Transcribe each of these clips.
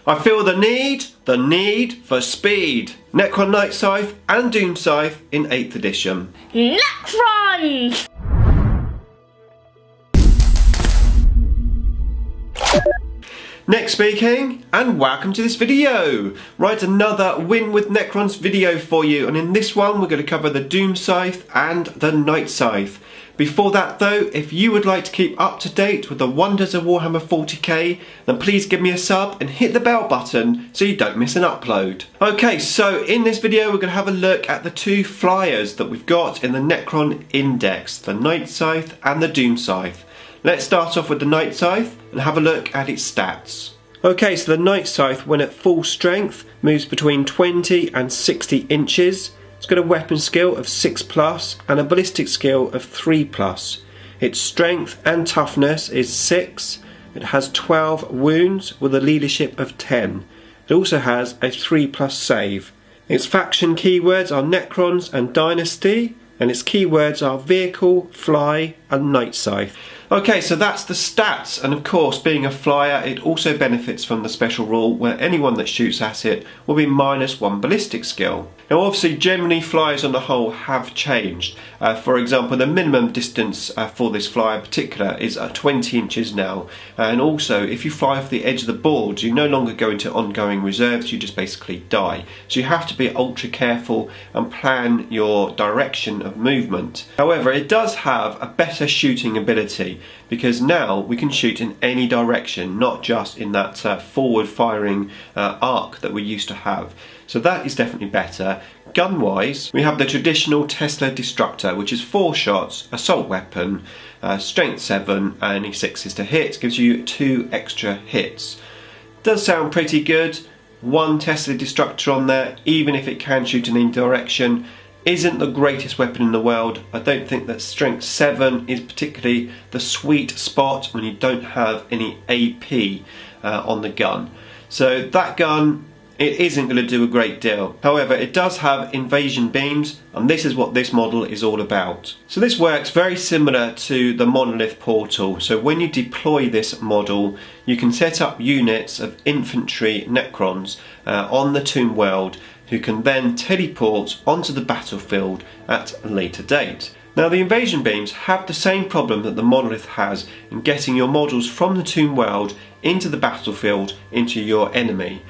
I feel the need for speed. Necron Knight Scythe and Doom Scythe in 8th edition. Necrons! Next speaking, and welcome to this video. Right, another Win with Necrons video for you, and in this one we're going to cover the Doom Scythe and the Knight Scythe. Before that though, if you would like to keep up to date with the wonders of Warhammer 40k, then please give me a sub and hit the bell button so you don't miss an upload. Okay, so in this video we're going to have a look at the two flyers that we've got in the Necron Index, the Knight Scythe and the Doom Scythe. Let's start off with the Knight Scythe and have a look at its stats. Okay, so the Knight Scythe, when at full strength, moves between 20 and 60 inches. It's got a weapon skill of 6+ and a ballistic skill of 3+. Its strength and toughness is 6. It has 12 wounds with a leadership of 10. It also has a 3+ save. Its faction keywords are Necrons and Dynasty, and its keywords are Vehicle, Fly and Knight Scythe. Okay, so that's the stats, and of course being a flyer it also benefits from the special rule where anyone that shoots at it will be -1 ballistic skill. Now obviously generally flyers on the whole have changed. For example, the minimum distance for this flyer in particular is 20 inches now, and also if you fly off the edge of the board you no longer go into ongoing reserves, you just basically die. So you have to be ultra careful and plan your direction of movement. However, it does have a better shooting ability, because now we can shoot in any direction, not just in that forward firing arc that we used to have. So that is definitely better. Gun wise, we have the traditional Tesla Destructor, which is 4 shots, assault weapon, strength 7 and only 6s to hit, gives you 2 extra hits. Does sound pretty good. 1 Tesla Destructor on there, even if it can shoot in any direction, isn't the greatest weapon in the world. I don't think that strength 7 is particularly the sweet spot when you don't have any AP on the gun. So that gun, it isn't going to do a great deal. However, it does have invasion beams, and this is what this model is all about. So this works very similar to the Monolith Portal. So when you deploy this model, you can set up units of infantry Necrons on the Tomb World, who can then teleport onto the battlefield at a later date. Now the invasion beams have the same problem that the Monolith has in getting your models from the Tomb World into the battlefield, into your enemy,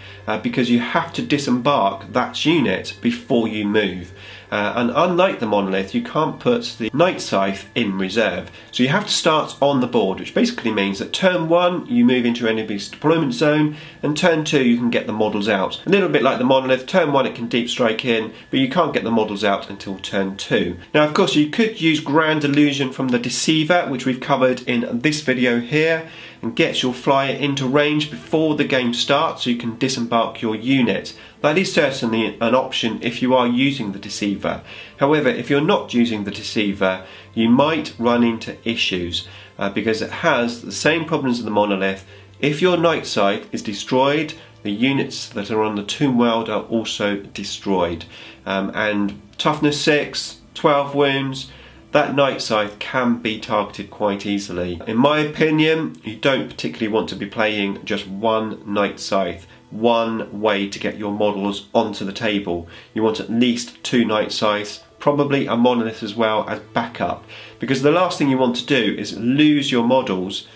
because you have to disembark that unit before you move. And unlike the Monolith, you can't put the Knight Scythe in reserve. So you have to start on the board, which basically means that turn 1 you move into your enemy's deployment zone, and turn 2 you can get the models out. A little bit like the Monolith, turn 1 it can deep strike in, but you can't get the models out until turn 2. Now of course you could use Grand Illusion from the Deceiver, which we've covered in this video here, and get your flyer into range before the game starts so you can disembark your unit. That is certainly an option if you are using the Deceiver. However, if you're not using the Deceiver, you might run into issues because it has the same problems as the Monolith. If your Knight Scythe is destroyed, the units that are on the Tomb World are also destroyed. And toughness 6, 12 wounds, that Knight Scythe can be targeted quite easily. In my opinion, you don't particularly want to be playing just one Knight Scythe. One way to get your models onto the table. You want at least 2 Knight Scythes, probably a Monolith as well as backup, because the last thing you want to do is lose your models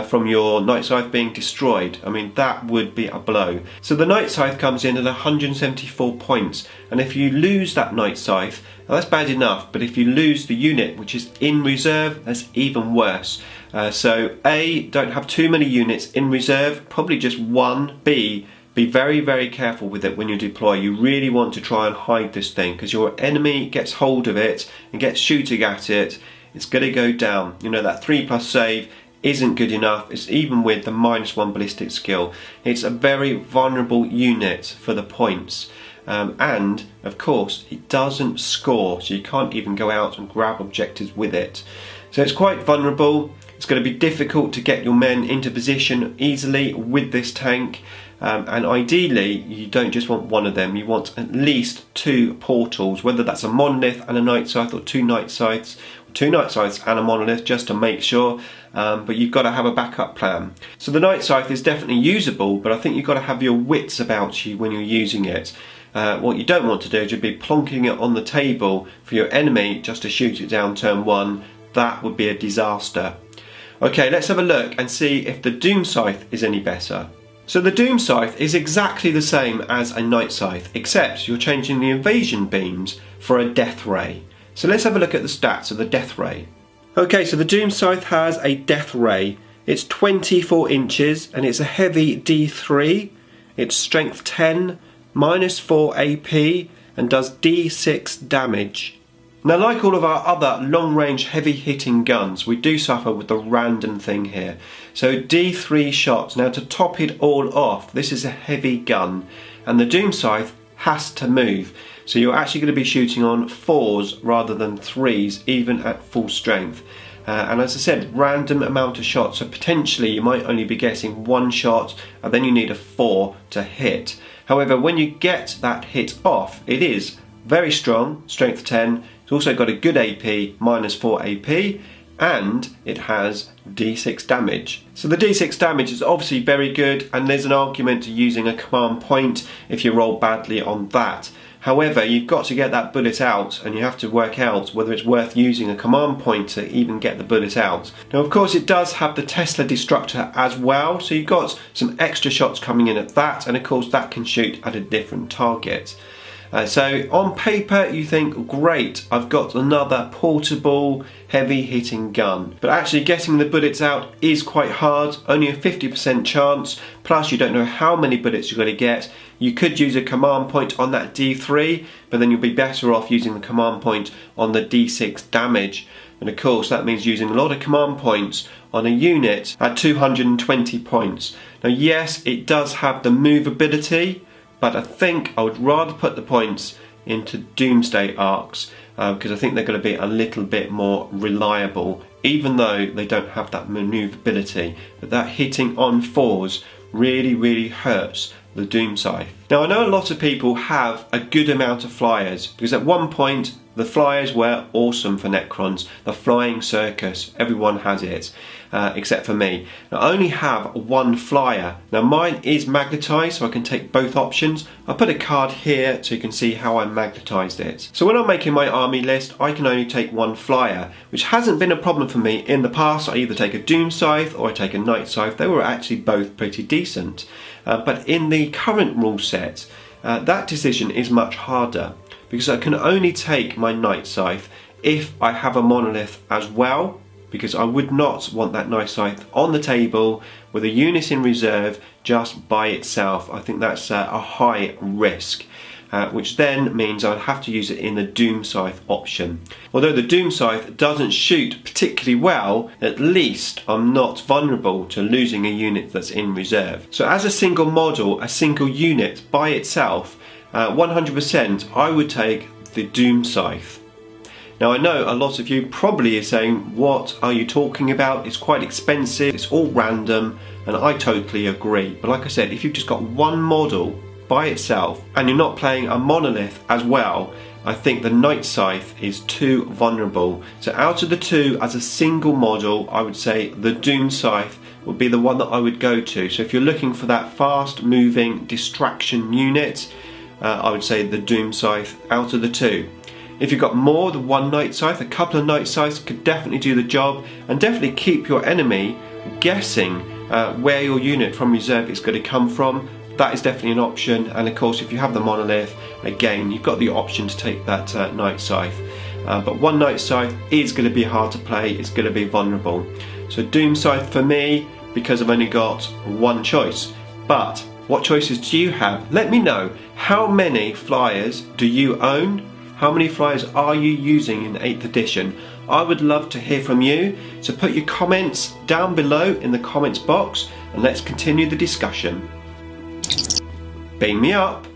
from your Knight Scythe being destroyed. I mean, that would be a blow. So the Knight Scythe comes in at 174 points, and if you lose that Knight Scythe, now that's bad enough, but if you lose the unit which is in reserve, that's even worse. So A, don't have too many units in reserve, probably just 1. B, be very, very careful with it when you deploy. You really want to try and hide this thing, because your enemy gets hold of it and gets shooting at it, it's going to go down. You know, that 3+ save isn't good enough. It's even with the -1 ballistic skill. It's a very vulnerable unit for the points. And of course it doesn't score, so you can't even go out and grab objectives with it. So it's quite vulnerable. It's going to be difficult to get your men into position easily with this tank. And ideally you don't just want one of them, you want at least 2 portals, whether that's a Monolith and a Knight Scythe or 2 Knight Scythes, 2 Night Scythes and a monolith just to make sure, but you've got to have a backup plan. So the Night Scythe is definitely usable, but I think you've got to have your wits about you when you're using it. What you don't want to do is you'd be plonking it on the table for your enemy just to shoot it down turn 1. That would be a disaster. Okay, let's have a look and see if the Doom Scythe is any better. So the Doom Scythe is exactly the same as a Night Scythe, except you're changing the invasion beams for a death ray. So let's have a look at the stats of the death ray. Okay, so the Doom Scythe has a death ray. It's 24 inches and it's a heavy D3. It's strength 10, -4 AP, and does D6 damage. Now, like all of our other long-range heavy-hitting guns, we do suffer with the random thing here. So D3 shots. Now, to top it all off, this is a heavy gun, and the Doom Scythe has to move. So you're actually going to be shooting on 4s rather than 3s, even at full strength. And as I said, random amount of shots. So potentially you might only be getting 1 shot, and then you need a 4 to hit. However, when you get that hit off, it is very strong, strength 10. It's also got a good AP, -4 AP, and it has D6 damage. So the D6 damage is obviously very good, and there's an argument to using a command point if you roll badly on that. However, you've got to get that bullet out, and you have to work out whether it's worth using a command point to even get the bullet out. Now, of course, it does have the Tesla Destructor as well, so you've got some extra shots coming in at that, and of course that can shoot at a different target. So on paper you think, great, I've got another portable heavy hitting gun, but actually getting the bullets out is quite hard, only a 50% chance, plus you don't know how many bullets you're going to get. You could use a command point on that D3, but then you'll be better off using the command point on the D6 damage, and of course that means using a lot of command points on a unit at 220 points. Now yes, it does have the movability, but I think I would rather put the points into Doomsday arcs because I think they're going to be a little bit more reliable, even though they don't have that manoeuvrability. But that hitting on 4s really hurts the Doom Scythe. Now, I know a lot of people have a good amount of flyers, because at one point the flyers were awesome for Necrons. The flying circus, everyone has it, except for me. Now, I only have 1 flyer. Now mine is Magnetise, so I can take both options. I'll put a card here so you can see how I magnetised it. So when I'm making my army list, I can only take 1 flyer, which hasn't been a problem for me in the past. I either take a Doom Scythe or I take a Night Scythe. They were actually both pretty decent. But in the current rule set, that decision is much harder, because I can only take my Night Scythe if I have a monolith as well, because I would not want that Night Scythe on the table with a unit in reserve just by itself. I think that's a high risk, which then means I'd have to use it in the Doom Scythe option. Although the Doom Scythe doesn't shoot particularly well, at least I'm not vulnerable to losing a unit that's in reserve. So as a single model, a single unit by itself, 100% I would take the Doom Scythe. Now, I know a lot of you probably are saying, what are you talking about? It's quite expensive, it's all random, and I totally agree. But like I said, if you've just got 1 model by itself and you're not playing a monolith as well, I think the Night Scythe is too vulnerable. So out of the 2 as a single model, I would say the Doom Scythe would be the one that I would go to. So if you're looking for that fast moving distraction unit, I would say the Doom Scythe out of the 2. If you've got more than 1 Night Scythe, a couple of Night Scythes could definitely do the job, and definitely keep your enemy guessing where your unit from reserve is going to come from. That is definitely an option, and of course if you have the monolith, again you've got the option to take that Night Scythe. But 1 Night Scythe is going to be hard to play, it's going to be vulnerable. So Doom Scythe for me, because I've only got 1 choice. But what choices do you have? Let me know. How many flyers do you own? How many flyers are you using in 8th edition? I would love to hear from you, so put your comments down below in the comments box and let's continue the discussion. Beam me up.